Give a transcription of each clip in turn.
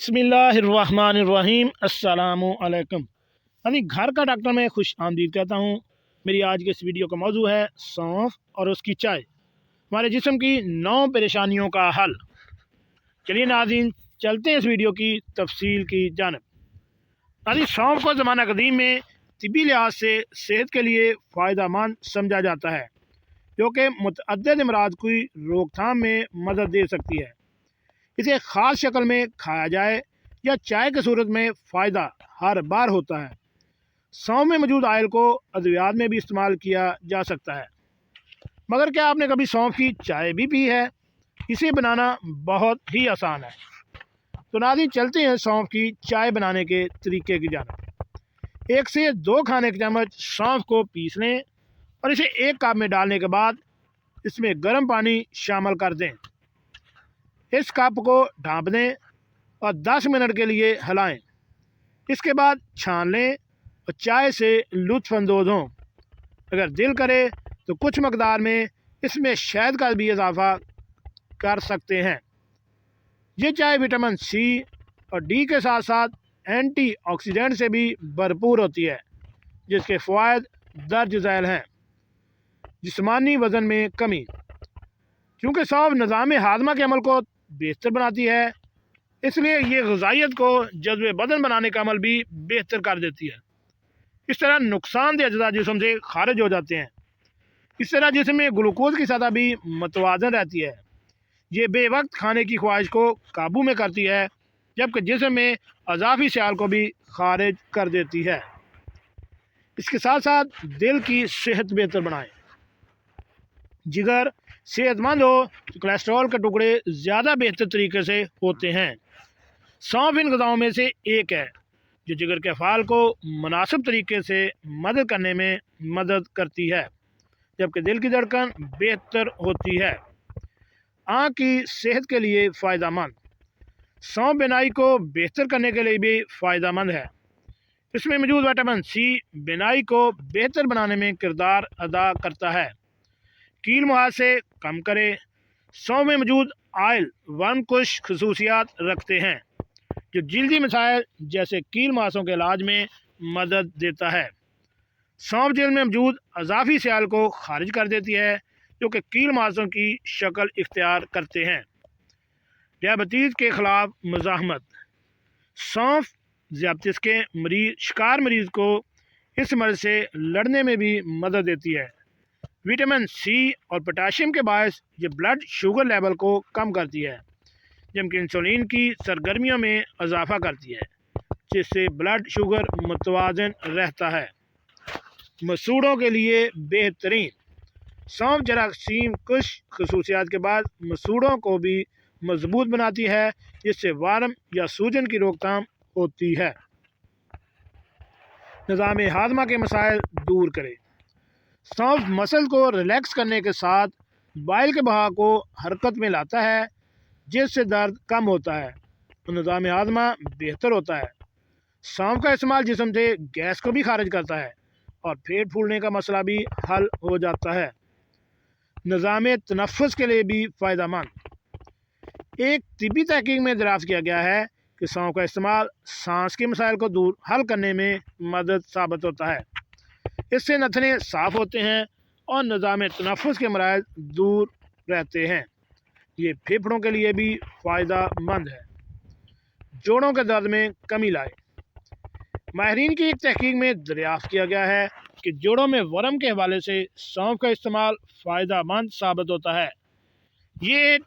बिस्मिल्लाहिर्रहमानिर्रहीम अस्सलामु अलैकुम। अभी घर का डॉक्टर में खुश आमदीद कहता हूँ। मेरी आज के इस वीडियो का मौजू है सौंफ और उसकी चाय, हमारे जिस्म की 9 परेशानियों का हल। चलिए नाज़रीन, चलते हैं इस वीडियो की तफसील की जानब। नाज़रीन, सौंफ को ज़माना कदीम में तिब्बी लिहाज से सेहत के लिए फ़ायदा मंद समझा जाता है, जो कि मुतअद्दिद अमराज की रोकथाम में मदद दे सकती है। इसे ख़ास शक्ल में खाया जाए या चाय की सूरत में फ़ायदा हर बार होता है। सौंफ में मौजूद आयल को अद्वियात में भी इस्तेमाल किया जा सकता है। मगर क्या आपने कभी सौंफ की चाय भी पी है? इसे बनाना बहुत ही आसान है। तो नाज़रीन, चलते हैं सौंफ की चाय बनाने के तरीके की जानब। 1 से 2 खाने के चम्मच सौंफ को पीस लें और इसे 1 कप में डालने के बाद इसमें गर्म पानी शामिल कर दें। इस कप को ढाँप दें और 10 मिनट के लिए हिलाएं। इसके बाद छान लें और चाय से लुत्फ़ अंदोज़ हों। अगर दिल करे तो कुछ मकदार में इसमें शहद का भी इजाफ़ा कर सकते हैं। ये चाय विटामिन सी और डी के साथ साथ एंटीऑक्सीडेंट से भी भरपूर होती है, जिसके फ़वाइद दर्ज झैल हैं। जिस्मानी वज़न में कमी, क्योंकि सौंफ निज़ाम हाज़मा के अमल को बेहतर बनाती है, इसलिए ये ग़िज़ाइयत को जज़्ब बदन बनाने का अमल भी बेहतर कर देती है। इस तरह नुकसानदेह अज़्ज़ा जिस्म से खारिज हो जाते हैं। इस तरह जिस्म में ग्लूकोज की सतह भी मतवाज़न रहती है। ये बेवक्त खाने की ख्वाहिश को काबू में करती है, जबकि जिस्म में अज़ाफ़ी सियाल को भी खारिज कर देती है। इसके साथ साथ दिल की सेहत बेहतर बनाएं। जिगर सेहतमंद हो तो कोलेस्ट्रॉल के टुकड़े ज़्यादा बेहतर तरीके से होते हैं। सौंफ इन ग़िज़ाओं में से एक है जो जिगर के अफ़आल को मुनासिब तरीके से मदद करने में मदद करती है, जबकि दिल की धड़कन बेहतर होती है। आँख की सेहत के लिए फ़ायदा मंद, सौंफ बिनाई को बेहतर करने के लिए भी फ़ायदा मंद है। इसमें मौजूद विटामिन सी बिनाई को बेहतर बनाने में किरदार अदा करता है। कील मुहासे कम करे। सौंफ में मौजूद आयल वर्म कुश खसूसियात रखते हैं, जो जल्दी मसाइल जैसे कील मुहासों के इलाज में मदद देता है। सौंफ जेल में मौजूद अज़ाफ़ी सियाल को खारिज कर देती है, जो कि कील मुहासों की शक्ल इख्तियार करते हैं। डायबिटीज़ के ख़िलाफ़ मुज़ाहमत, सौंफ ज़ियाबतीस के शिकार मरीज़ को इस मर्ज़ से लड़ने में भी मदद देती है। विटामिन सी और पोटाशियम के बायस ये ब्लड शुगर लेवल को कम करती है, जबकि इंसुलिन की सरगर्मियों में इजाफ़ा करती है, जिससे ब्लड शुगर मुतवाज़न रहता है। मसूड़ों के लिए बेहतरीन, सौंफ जरासीम कुछ खसूसियात के बाद मसूड़ों को भी मजबूत बनाती है, जिससे वार्म या सूजन की रोकथाम होती है। निज़ाम हाज़मा के मसाइल दूर करे। सौंफ मसल को रिलैक्स करने के साथ बाइल के बहाव को हरकत में लाता है, जिससे दर्द कम होता है और निज़ाम हाज़मा बेहतर होता है। सौंफ का इस्तेमाल जिस्म से गैस को भी खारिज करता है और पेट फूलने का मसला भी हल हो जाता है। निज़ाम तनफ़्फ़ुस के लिए भी फ़ायदा मंद। एक तिब्बी तहकीक में दरियाफ़्त किया गया है कि सौंफ का इस्तेमाल सांस के मसाइल को दूर हल करने में मदद साबित होता है। इससे नथने साफ़ होते हैं और निज़ाम तनफ़्फ़ुस के मराइल दूर रहते हैं। ये फेफड़ों के लिए भी फ़ायदा मंद है। जोड़ों के दर्द में कमी लाए। माहिरीन की एक तहकीक में दरियाफ़्त किया गया है कि जोड़ों में वर्म के हवाले से सौंफ का इस्तेमाल फ़ायदा मंद साबित होता है। ये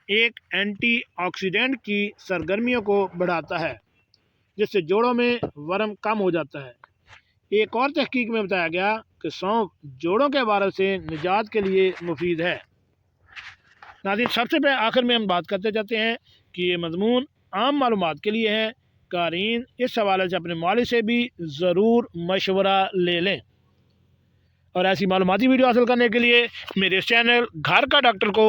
एक एंटीऑक्सीडेंट की सरगर्मियों को बढ़ाता है, जिससे जोड़ों में वर्म कम हो जाता है। एक और तहकीक में बताया गया कि सौंफ जोड़ों के वायरस से निजात के लिए मुफीद है। नाज़रीन, सबसे पहले आखिर में हम बात करते जाते हैं कि ये मज़मून आम मालूमात के लिए है। क़ारीन इस हवाले से अपने मालिक से भी ज़रूर मशवरा ले लें। और ऐसी मालूमाती वीडियो हासिल करने के लिए मेरे चैनल घर का डॉक्टर को